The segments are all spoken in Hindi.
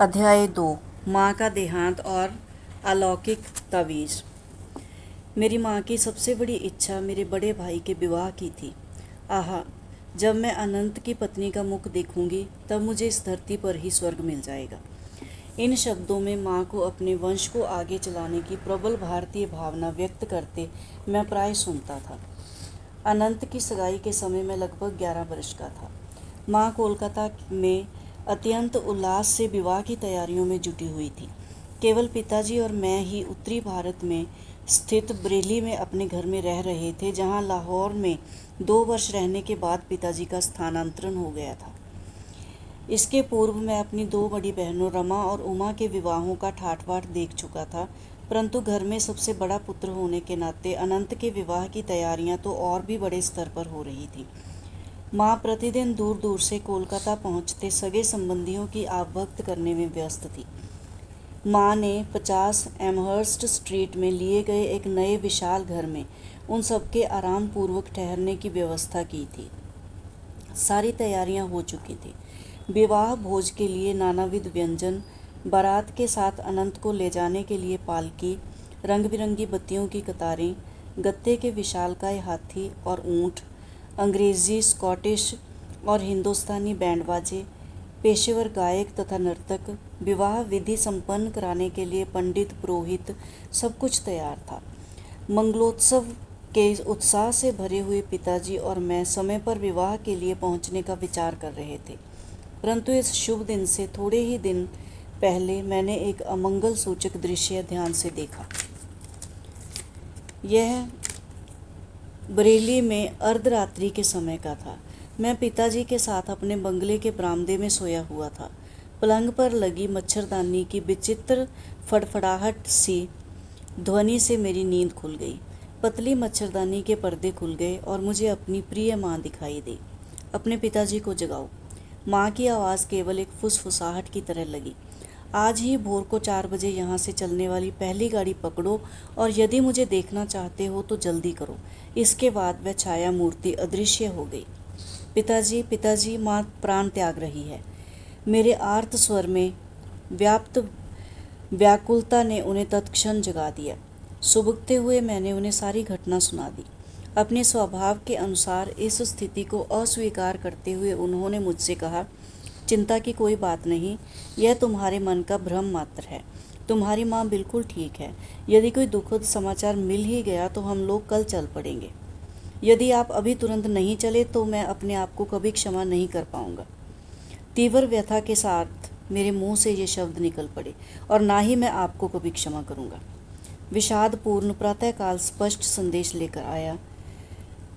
अध्याय 2। माँ का देहांत और अलौकिक तावीज़। मेरी माँ की सबसे बड़ी इच्छा मेरे बड़े भाई के विवाह की थी। आहा, जब मैं अनंत की पत्नी का मुख देखूंगी तब मुझे इस धरती पर ही स्वर्ग मिल जाएगा। इन शब्दों में माँ को अपने वंश को आगे चलाने की प्रबल भारतीय भावना व्यक्त करते मैं प्राय सुनता था। अनंत की सगाई के समय मैं लगभग 11 वर्ष का था। माँ कोलकाता में अत्यंत उल्लास से विवाह की तैयारियों में जुटी हुई थी। केवल पिताजी और मैं ही उत्तरी भारत में स्थित बरेली में अपने घर में रह रहे थे, जहाँ लाहौर में 2 वर्ष रहने के बाद पिताजी का स्थानांतरण हो गया था। इसके पूर्व मैं अपनी 2 बड़ी बहनों रमा और उमा के विवाहों का ठाट-बाट देख चुका था, परंतु घर में सबसे बड़ा पुत्र होने के नाते अनंत के विवाह की तैयारियां तो और भी बड़े स्तर पर हो रही थी। माँ प्रतिदिन दूर दूर से कोलकाता पहुँचते सगे संबंधियों की आवभक्त करने में व्यस्त थी। माँ ने 50 एमहर्स्ट स्ट्रीट में लिए गए एक नए विशाल घर में उन सबके आराम पूर्वक ठहरने की व्यवस्था की थी। सारी तैयारियां हो चुकी थी। विवाह भोज के लिए नानाविध व्यंजन, बारात के साथ अनंत को ले जाने के लिए पालकी, रंग बिरंगी बत्तियों की कतारें, गत्ते के विशालकाय हाथी और ऊँट, अंग्रेजी, स्कॉटिश और हिंदुस्तानी बैंड बाजे, पेशेवर गायक तथा नर्तक, विवाह विधि संपन्न कराने के लिए पंडित, पुरोहित, सब कुछ तैयार था। मंगलोत्सव के उत्साह से भरे हुए पिताजी और मैं समय पर विवाह के लिए पहुंचने का विचार कर रहे थे, परंतु इस शुभ दिन से थोड़े ही दिन पहले मैंने एक अमंगल सूचक दृश्य ध्यान से देखा। यह बरेली में अर्धरात्रि के समय का था। मैं पिताजी के साथ अपने बंगले के बरामदे में सोया हुआ था। पलंग पर लगी मच्छरदानी की विचित्र फड़फड़ाहट सी ध्वनि से मेरी नींद खुल गई। पतली मच्छरदानी के पर्दे खुल गए और मुझे अपनी प्रिय माँ दिखाई दी। अपने पिताजी को जगाओ। माँ की आवाज़ केवल एक फुसफुसाहट की तरह लगी। आज ही भोर को 4 बजे यहाँ से चलने वाली पहली गाड़ी पकड़ो और यदि मुझे देखना चाहते हो तो जल्दी करो। इसके बाद वह छाया मूर्ति अदृश्य हो गई। पिताजी, पिताजी, माँ प्राण त्याग रही है। मेरे आर्त स्वर में व्याप्त व्याकुलता ने उन्हें तत्क्षण जगा दिया। सुबकते हुए मैंने उन्हें सारी घटना सुना दी। अपने स्वभाव के अनुसार इस स्थिति को अस्वीकार करते हुए उन्होंने मुझसे कहा, चिंता की कोई बात नहीं, यह तुम्हारे मन का भ्रम मात्र है। तुम्हारी माँ बिल्कुल ठीक है। यदि कोई दुखद समाचार मिल ही गया तो हम लोग कल चल पड़ेंगे। यदि आप अभी तुरंत नहीं चले तो मैं अपने आप को कभी क्षमा नहीं कर पाऊंगा। तीव्र व्यथा के साथ मेरे मुंह से ये शब्द निकल पड़े, और ना ही मैं आपको कभी क्षमा करूंगा। विषादपूर्ण प्रातःकाल स्पष्ट संदेश लेकर आया।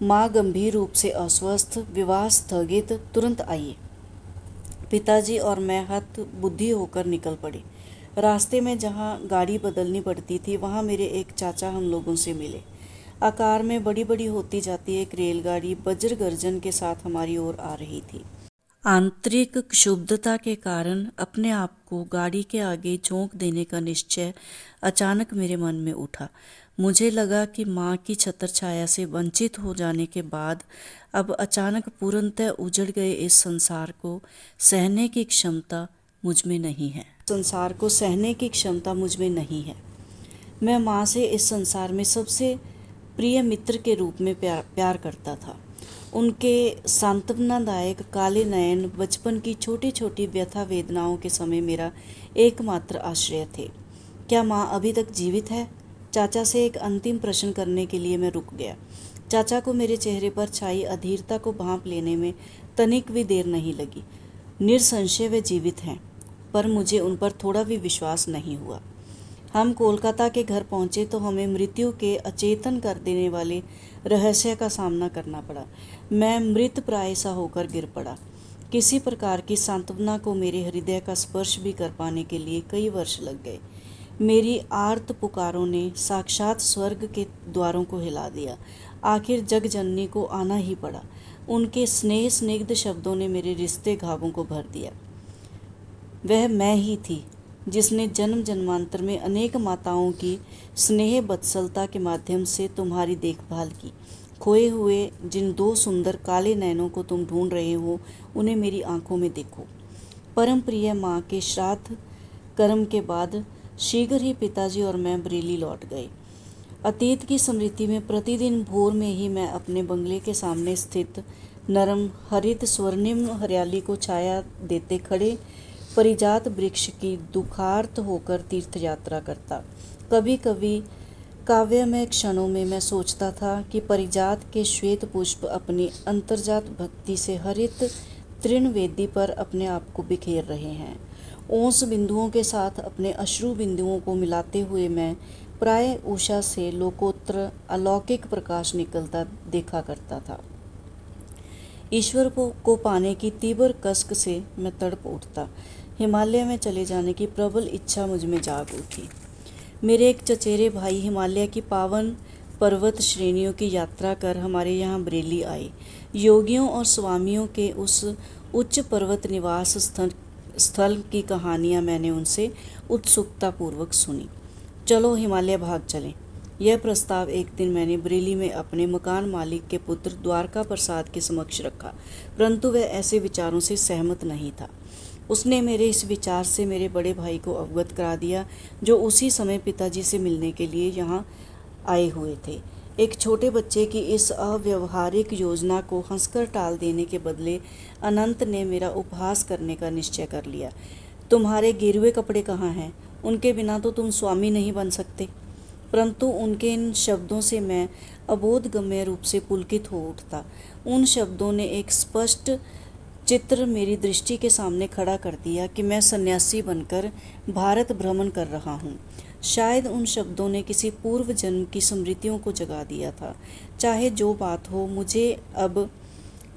माँ गंभीर रूप से अस्वस्थ, विवाह स्थगित, तुरंत आइए। पिताजी और मैं हत बुद्धि होकर निकल पड़े। रास्ते में जहाँ गाड़ी बदलनी पड़ती थी वहाँ मेरे एक चाचा हम लोगों से मिले। आकार में बड़ी बड़ी होती जाती एक रेलगाड़ी वज्र गर्जन के साथ हमारी ओर आ रही थी। आंतरिक क्षुब्धता के कारण अपने आप को गाड़ी के आगे झोंक देने का निश्चय अचानक मेरे मन में उठा। मुझे लगा कि माँ की छत्र छाया से वंचित हो जाने के बाद अब अचानक पूर्णतः उजड़ गए इस संसार को सहने की क्षमता मुझ में नहीं है। संसार को सहने की क्षमता मुझ में नहीं है। मैं माँ से इस संसार में सबसे प्रिय मित्र के रूप में प्यार करता था। उनके सांत्वनादायक काले नयन बचपन की छोटी छोटी व्यथा वेदनाओं के समय मेरा एकमात्र आश्रय थे। क्या माँ अभी तक जीवित है? चाचा से एक अंतिम प्रश्न करने के लिए मैं रुक गया। चाचा को मेरे चेहरे पर छाई अधीरता को भांप लेने में तनिक भी देर नहीं लगी। निसंशय वे जीवित हैं, पर मुझे उन पर थोड़ा भी विश्वास नहीं हुआ। हम कोलकाता के घर पहुंचे तो हमें मृत्यु के अचेतन कर देने वाले रहस्य का सामना करना पड़ा। मैं मृत प्राय सा होकर गिर पड़ा। किसी प्रकार की सांत्वना को मेरे हृदय का स्पर्श भी कर पाने के लिए कई वर्ष लग गए। मेरी आर्त पुकारों ने साक्षात स्वर्ग के द्वारों को हिला दिया। आखिर जग जननी को आना ही पड़ा। उनके स्नेह स्निग्ध शब्दों ने मेरे रिश्ते घावों को भर दिया। वह मैं ही थी जिसने जन्म जन्मांतर में अनेक माताओं की स्नेह बत्सलता के माध्यम से तुम्हारी देखभाल की। खोए हुए जिन 2 सुंदर काले नैनों को तुम ढूंढ रहे हो, उन्हें मेरी आंखों में देखो। परम प्रिय माँ के श्राद्ध कर्म के बाद शीघ्र ही पिताजी और मैं बरेली लौट गए। अतीत की स्मृति में प्रतिदिन भोर में ही मैं अपने बंगले के सामने स्थित नरम हरित स्वर्णिम हरियाली को छाया देते खड़े परिजात वृक्ष की दुखार्त होकर तीर्थ यात्रा करता। कभी कभी काव्यमय क्षणों में मैं सोचता था कि परिजात के श्वेत पुष्प अपनी अंतर्जात भक्ति से हरित तृणवेदी पर अपने आप को बिखेर रहे हैं। ओंस बिंदुओं के साथ अपने अश्रु बिंदुओं को मिलाते हुए मैं प्राय उषा से लोकोत्तर अलौकिक प्रकाश निकलता देखा करता था। ईश्वर को पाने की तीव्र कसक से मैं तड़प उठता। हिमालय में चले जाने की प्रबल इच्छा मुझ में जाग उठी। मेरे एक चचेरे भाई हिमालय की पावन पर्वत श्रेणियों की यात्रा कर हमारे यहाँ बरेली आए। योगियों और स्वामियों के उस उच्च पर्वत निवास स्थल की कहानियाँ मैंने उनसे उत्सुकतापूर्वक सुनी। चलो हिमालय भाग चलें। यह प्रस्ताव एक दिन मैंने बरेली में अपने मकान मालिक के पुत्र द्वारका प्रसाद के समक्ष रखा, परंतु वह ऐसे विचारों से सहमत नहीं था। उसने मेरे इस विचार से मेरे बड़े भाई को अवगत करा दिया, जो उसी समय पिताजी से मिलने के लिए यहाँ आए हुए थे। एक छोटे बच्चे की इस अव्यवहारिक योजना को हंसकर टाल देने के बदले अनंत ने मेरा उपहास करने का निश्चय कर लिया। तुम्हारे गेरुए कपड़े कहाँ हैं? उनके बिना तो तुम स्वामी नहीं बन सकते। परंतु उनके इन शब्दों से मैं अबोधगम्य रूप से पुलकित हो उठता। उन शब्दों ने एक स्पष्ट चित्र मेरी दृष्टि के सामने खड़ा कर दिया कि मैं सन्यासी बनकर भारत भ्रमण कर रहा हूँ। शायद उन शब्दों ने किसी पूर्व जन्म की स्मृतियों को जगा दिया था। चाहे जो बात हो, मुझे अब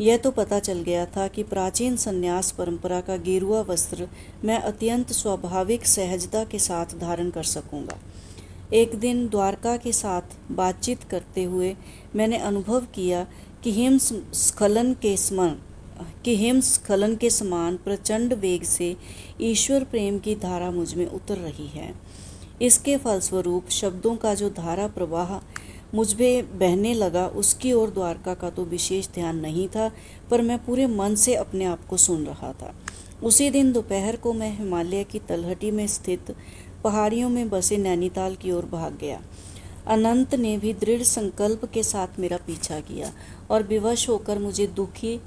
यह तो पता चल गया था कि प्राचीन संन्यास परंपरा का गेरुआ वस्त्र मैं अत्यंत स्वाभाविक सहजता के साथ धारण कर सकूंगा। एक दिन द्वारका के साथ बातचीत करते हुए मैंने अनुभव किया कि हिमस्खलन के समान प्रचंड वेग से ईश्वर प्रेम की धारा मुझ में उतर रही है। इसके फलस्वरूप शब्दों का जो धारा प्रवाह मुझ में बहने लगा, उसकी ओर द्वारका का तो विशेष ध्यान नहीं था, पर मैं पूरे मन से अपने आप को सुन रहा था। उसी दिन दोपहर को मैं हिमालय की तलहटी में स्थित पहाड़ियों में बसे नैनीताल की ओर भाग गया। अनंत ने भी दृढ़ संकल्प के साथ मेरा पीछा किया और विवश होकर मुझे दुखी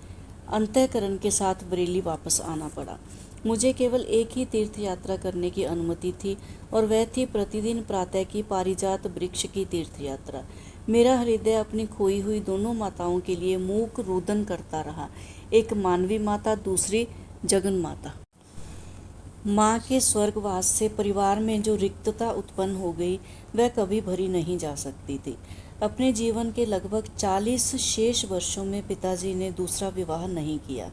अंतःकरण के साथ बरेली वापस आना पड़ा। मुझे केवल एक ही तीर्थ यात्रा करने की अनुमति थी और वह थी प्रतिदिन प्रातः की पारिजात वृक्ष की तीर्थ यात्रा। मेरा हृदय अपनी खोई हुई दोनों माताओं के लिए मूक रुदन करता रहा, एक मानवी माता, दूसरी जगन माता। माँ के स्वर्गवास से परिवार में जो रिक्तता उत्पन्न हो गई, वह कभी भरी नहीं जा सकती थी। अपने जीवन के लगभग 40 शेष वर्षों में पिताजी ने दूसरा विवाह नहीं किया।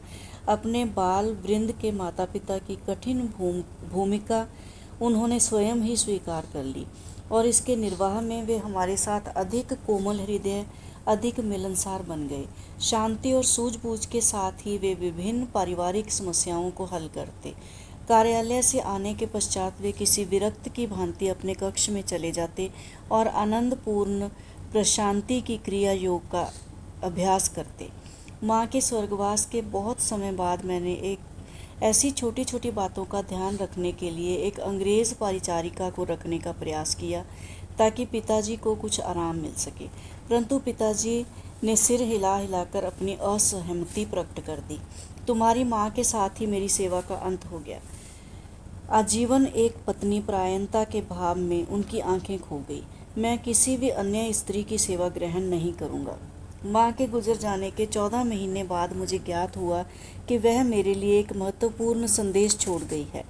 अपने बाल वृंद के माता पिता की कठिन भूमिका उन्होंने स्वयं ही स्वीकार कर ली और इसके निर्वाह में वे हमारे साथ अधिक कोमल हृदय, अधिक मिलनसार बन गए। शांति और सूझबूझ के साथ ही वे विभिन्न पारिवारिक समस्याओं को हल करते। कार्यालय से आने के पश्चात वे किसी विरक्त की भांति अपने कक्ष में चले जाते और आनंदपूर्ण प्रशांति की क्रिया योग का अभ्यास करते। माँ के स्वर्गवास के बहुत समय बाद मैंने एक ऐसी छोटी छोटी बातों का ध्यान रखने के लिए एक अंग्रेज़ परिचारिका को रखने का प्रयास किया ताकि पिताजी को कुछ आराम मिल सके, परंतु पिताजी ने सिर हिला हिलाकर अपनी असहमति प्रकट कर दी। तुम्हारी माँ के साथ ही मेरी सेवा का अंत हो गया। आजीवन एक पत्नी परायणता के भाव में उनकी आंखें खो गई। मैं किसी भी अन्य स्त्री की सेवा ग्रहण नहीं करूँगा। माँ के गुजर जाने के 14 महीने बाद मुझे ज्ञात हुआ कि वह मेरे लिए एक महत्वपूर्ण संदेश छोड़ गई है।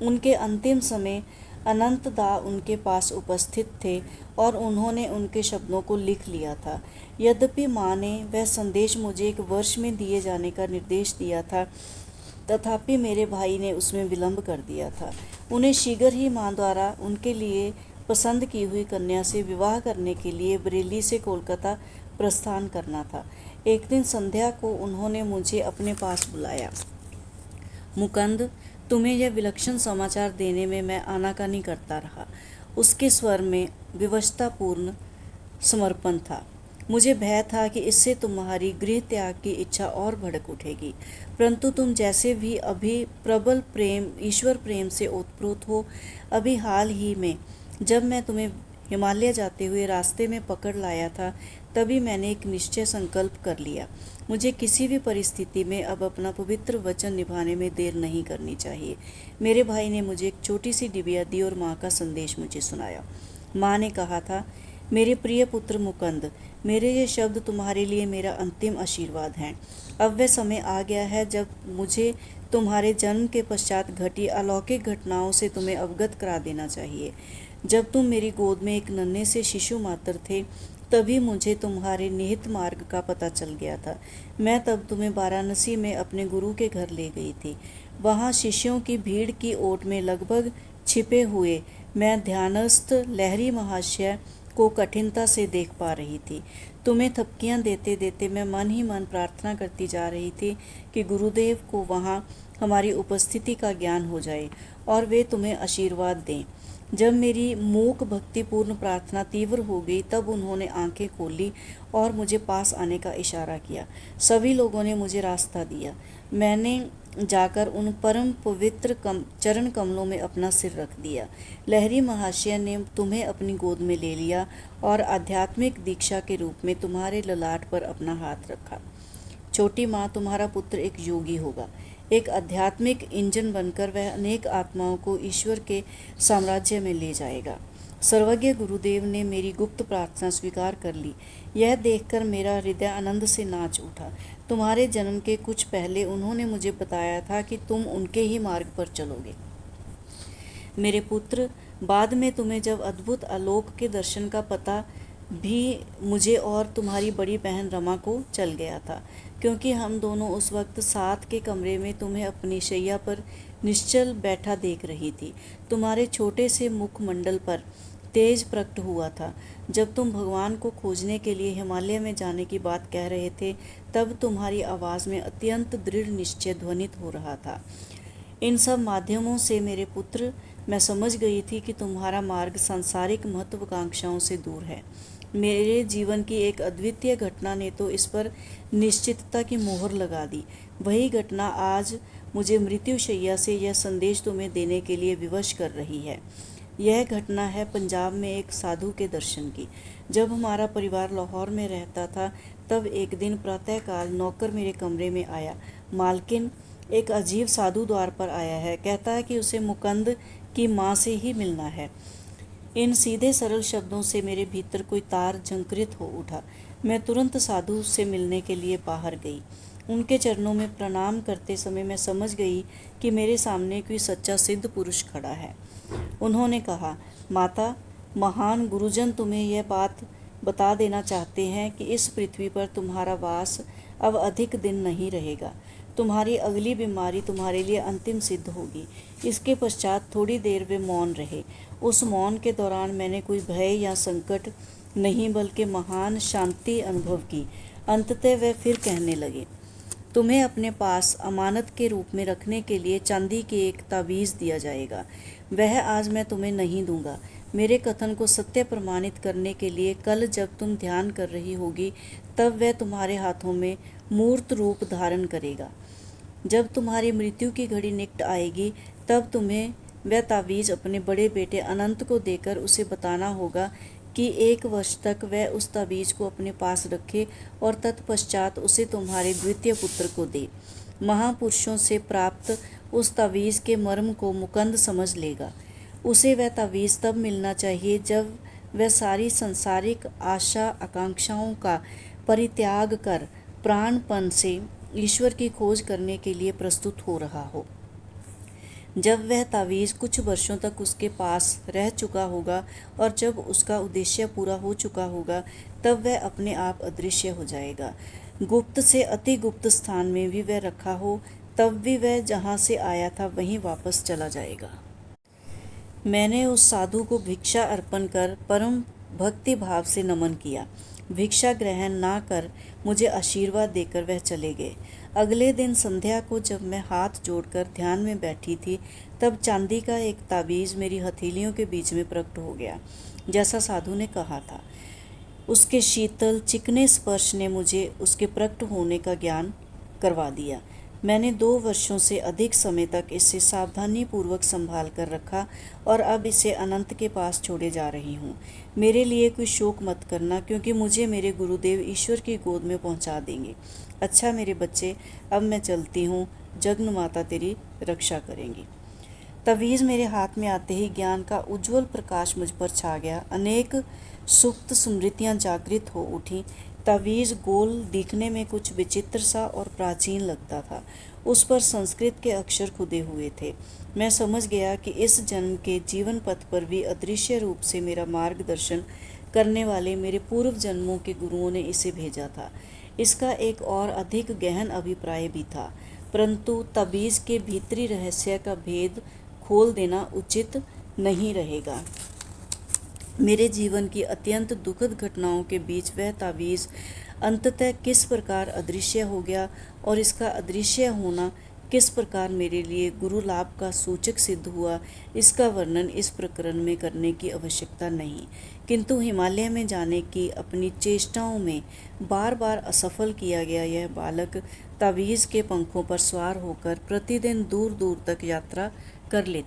उनके अंतिम समय अनंत दा उनके पास उपस्थित थे और उन्होंने उनके शब्दों को लिख लिया था। यद्यपि माँ ने वह संदेश मुझे 1 वर्ष में दिए जाने का निर्देश दिया था, तथापि मेरे भाई ने उसमें विलंब कर दिया था। उन्हें शीघ्र ही माँ द्वारा उनके लिए पसंद की हुई कन्या से विवाह करने के लिए बरेली से कोलकाता प्रस्थान करना था। एक दिन संध्या को उन्होंने मुझे अपने पास बुलाया। मुकुंद, तुम्हें यह विलक्षण समाचार देने में मैं आनाकानी करता रहा। उसके स्वर में विवशतापूर्ण समर्पण था। मुझे भय था कि इससे तुम्हारी गृह त्याग की इच्छा और भड़क उठेगी, परंतु तुम जैसे भी अभी प्रबल प्रेम, ईश्वर प्रेम से ओतप्रोत हो। अभी हाल ही में जब मैं तुम्हें हिमालय जाते हुए रास्ते में पकड़ लाया था, तभी मैंने एक निश्चय संकल्प कर लिया। मुझे किसी भी परिस्थिति में अब अपना पवित्र वचन निभाने में देर नहीं करनी चाहिए। मेरे भाई ने मुझे एक छोटी सी डिबिया दी और माँ का संदेश मुझे सुनाया। माँ ने कहा था, मेरे प्रिय पुत्र मुकुंद, मेरे ये शब्द तुम्हारे लिए मेरा अंतिम आशीर्वाद हैं। अब वह समय आ गया है जब मुझे तुम्हारे जन्म के पश्चात घटी अलौकिक घटनाओं से तुम्हें अवगत करा देना चाहिए। जब तुम मेरी गोद में एक नन्हे से शिशु मात्र थे, तभी मुझे तुम्हारे निहित मार्ग का पता चल गया था। मैं तब तुम्हें वाराणसी में अपने गुरु के घर ले गई थी। वहाँ शिष्यों की भीड़ की ओट में लगभग छिपे हुए मैं ध्यानस्थ लहरी महाशय को कठिनता से देख पा रही थी। तुम्हें थपकियां देते देते मैं मन ही मन प्रार्थना करती जा रही थी कि गुरुदेव को वहाँ हमारी उपस्थिति का ज्ञान हो जाए और वे तुम्हें आशीर्वाद दें। जब मेरी मूक भक्तिपूर्ण प्रार्थना तीव्र हो गई, तब उन्होंने आंखें खोली और मुझे पास आने का इशारा किया। सभी लोगों ने मुझे रास्ता दिया। मैंने जाकर उन परम पवित्र चरण कमलों में अपना सिर रख दिया। लहरी महाशय ने तुम्हें अपनी गोद में ले लिया और आध्यात्मिक दीक्षा के रूप में तुम्हारे ललाट पर अपना हाथ रखा। छोटी माँ, तुम्हारा पुत्र एक योगी होगा। एक आध्यात्मिक इंजन बनकर वह अनेक आत्माओं को ईश्वर के साम्राज्य में ले जाएगा। सर्वज्ञ गुरुदेव ने मेरी गुप्त प्रार्थना स्वीकार कर ली। यह देखकर मेरा हृदय आनंद से नाच उठा। तुम्हारे जन्म के कुछ पहले उन्होंने मुझे बताया था कि तुम उनके ही मार्ग पर चलोगे। मेरे पुत्र, बाद में तुम्हें जब अद्भुत आलोक के दर्शन का पता भी मुझे और तुम्हारी बड़ी बहन रमा को चल गया था, क्योंकि हम दोनों उस वक्त साथ के कमरे में तुम्हें अपनी शैया पर निश्चल बैठा देख रही थी। तुम्हारे छोटे से मुखमंडल पर तेज प्रकट हुआ था। जब तुम भगवान को खोजने के लिए हिमालय में जाने की बात कह रहे थे, तब तुम्हारी आवाज़ में अत्यंत दृढ़ निश्चय ध्वनित हो रहा था। इन सब माध्यमों से मेरे पुत्र, मैं समझ गई थी कि तुम्हारा मार्ग सांसारिक महत्वाकांक्षाओं से दूर है। मेरे जीवन की एक अद्वितीय घटना ने तो इस पर निश्चितता की मोहर लगा दी। वही घटना आज मुझे मृत्युशैया से यह संदेश तुम्हें देने के लिए विवश कर रही है। यह घटना है पंजाब में एक साधु के दर्शन की। जब हमारा परिवार लाहौर में रहता था, तब एक दिन प्रातःकाल नौकर मेरे कमरे में आया। मालकिन, एक अजीब साधु द्वार पर आया है, कहता है कि उसे मुकुंद की माँ से ही मिलना है। इन सीधे सरल शब्दों से मेरे भीतर कोई तार झंकृत हो उठा। मैं तुरंत साधु से मिलने के लिए बाहर गई। उनके चरणों में प्रणाम करते समय मैं समझ गई कि मेरे सामने कोई सच्चा सिद्ध पुरुष खड़ा है। उन्होंने कहा, माता, महान गुरुजन तुम्हें यह बात बता देना चाहते हैं कि इस पृथ्वी पर तुम्हारा वास अब अधिक दिन नहीं रहेगा। तुम्हारी अगली बीमारी तुम्हारे लिए अंतिम सिद्ध होगी। इसके पश्चात थोड़ी देर वे मौन रहे। उस मौन के दौरान मैंने कोई भय या संकट नहीं, बल्कि महान शांति अनुभव की। अंततः वे फिर कहने लगे, तुम्हें अपने पास अमानत के रूप में रखने के लिए चांदी की एक तावीज़ दिया जाएगा। वह आज मैं तुम्हें नहीं दूंगा। मेरे कथन को सत्य प्रमाणित करने के लिए कल जब तुम ध्यान कर रही होगी, तब वह तुम्हारे हाथों में मूर्त रूप धारण करेगा। जब तुम्हारी मृत्यु की घड़ी निकट आएगी, तब तुम्हें वह तावीज़ अपने बड़े बेटे अनंत को देकर उसे बताना होगा कि 1 वर्ष तक वह उस तावीज़ को अपने पास रखे और तत्पश्चात उसे तुम्हारे द्वितीय पुत्र को दे। महापुरुषों से प्राप्त उस तावीज़ के मर्म को मुकुंद समझ लेगा। उसे वह तावीज़ तब मिलना चाहिए जब वह सारी संसारिक आशा आकांक्षाओं का परित्याग कर प्राणपण से ईश्वर की खोज करने के लिए प्रस्तुत हो रहा हो। जब वह तावीज़ कुछ वर्षों तक उसके पास रह चुका होगा और जब उसका उद्देश्य पूरा हो चुका होगा, तब वह अपने आप अदृश्य हो जाएगा। गुप्त से अति गुप्त स्थान में भी वह रखा हो, तब भी वह जहाँ से आया था वहीं वापस चला जाएगा। मैंने उस साधु को भिक्षा अर्पण कर परम भक्ति भाव से नमन किया। भिक्षा ग्रहण ना कर मुझे आशीर्वाद देकर वह चले गए। अगले दिन संध्या को जब मैं हाथ जोड़कर ध्यान में बैठी थी, तब चांदी का एक तावीज़ मेरी हथेलियों के बीच में प्रकट हो गया, जैसा साधु ने कहा था। उसके शीतल चिकने स्पर्श ने मुझे उसके प्रकट होने का ज्ञान करवा दिया। मैंने 2 वर्षों से अधिक समय तक इसे सावधानीपूर्वक संभाल कर रखा और अब इसे अनंत के पास छोड़े जा रही हूँ। मेरे लिए कोई शोक मत करना, क्योंकि मुझे मेरे गुरुदेव ईश्वर की गोद में पहुँचा देंगे। अच्छा मेरे बच्चे, अब मैं चलती हूँ। जगन माता तेरी रक्षा करेंगी। तवीज़ मेरे हाथ में आते ही ज्ञान का उज्जवल प्रकाश मुझ पर छा गया। अनेक सुप्त स्मृतियाँ जागृत हो उठीं। तवीज़ गोल दिखने में कुछ विचित्र सा और प्राचीन लगता था। उस पर संस्कृत के अक्षर खुदे हुए थे। मैं समझ गया कि इस जन्म के जीवन पथ पर भी अदृश्य रूप से मेरा मार्गदर्शन करने वाले मेरे पूर्व जन्मों के गुरुओं ने इसे भेजा था। इसका एक और अधिक गहन अभिप्राय भी था, परंतु तवीज़ के भीतरी रहस्य का भेद खोल देना उचित नहीं रहेगा। मेरे जीवन की अत्यंत दुखद घटनाओं के बीच वह तावीज़ अंततः किस प्रकार अदृश्य हो गया और इसका अदृश्य होना किस प्रकार मेरे लिए गुरु लाभ का सूचक सिद्ध हुआ, इसका वर्णन इस प्रकरण में करने की आवश्यकता नहीं। किंतु हिमालय में जाने की अपनी चेष्टाओं में बार बार असफल किया गया यह बालक तावीज़ के पंखों पर सवार होकर प्रतिदिन दूर दूर तक यात्रा कर लेता।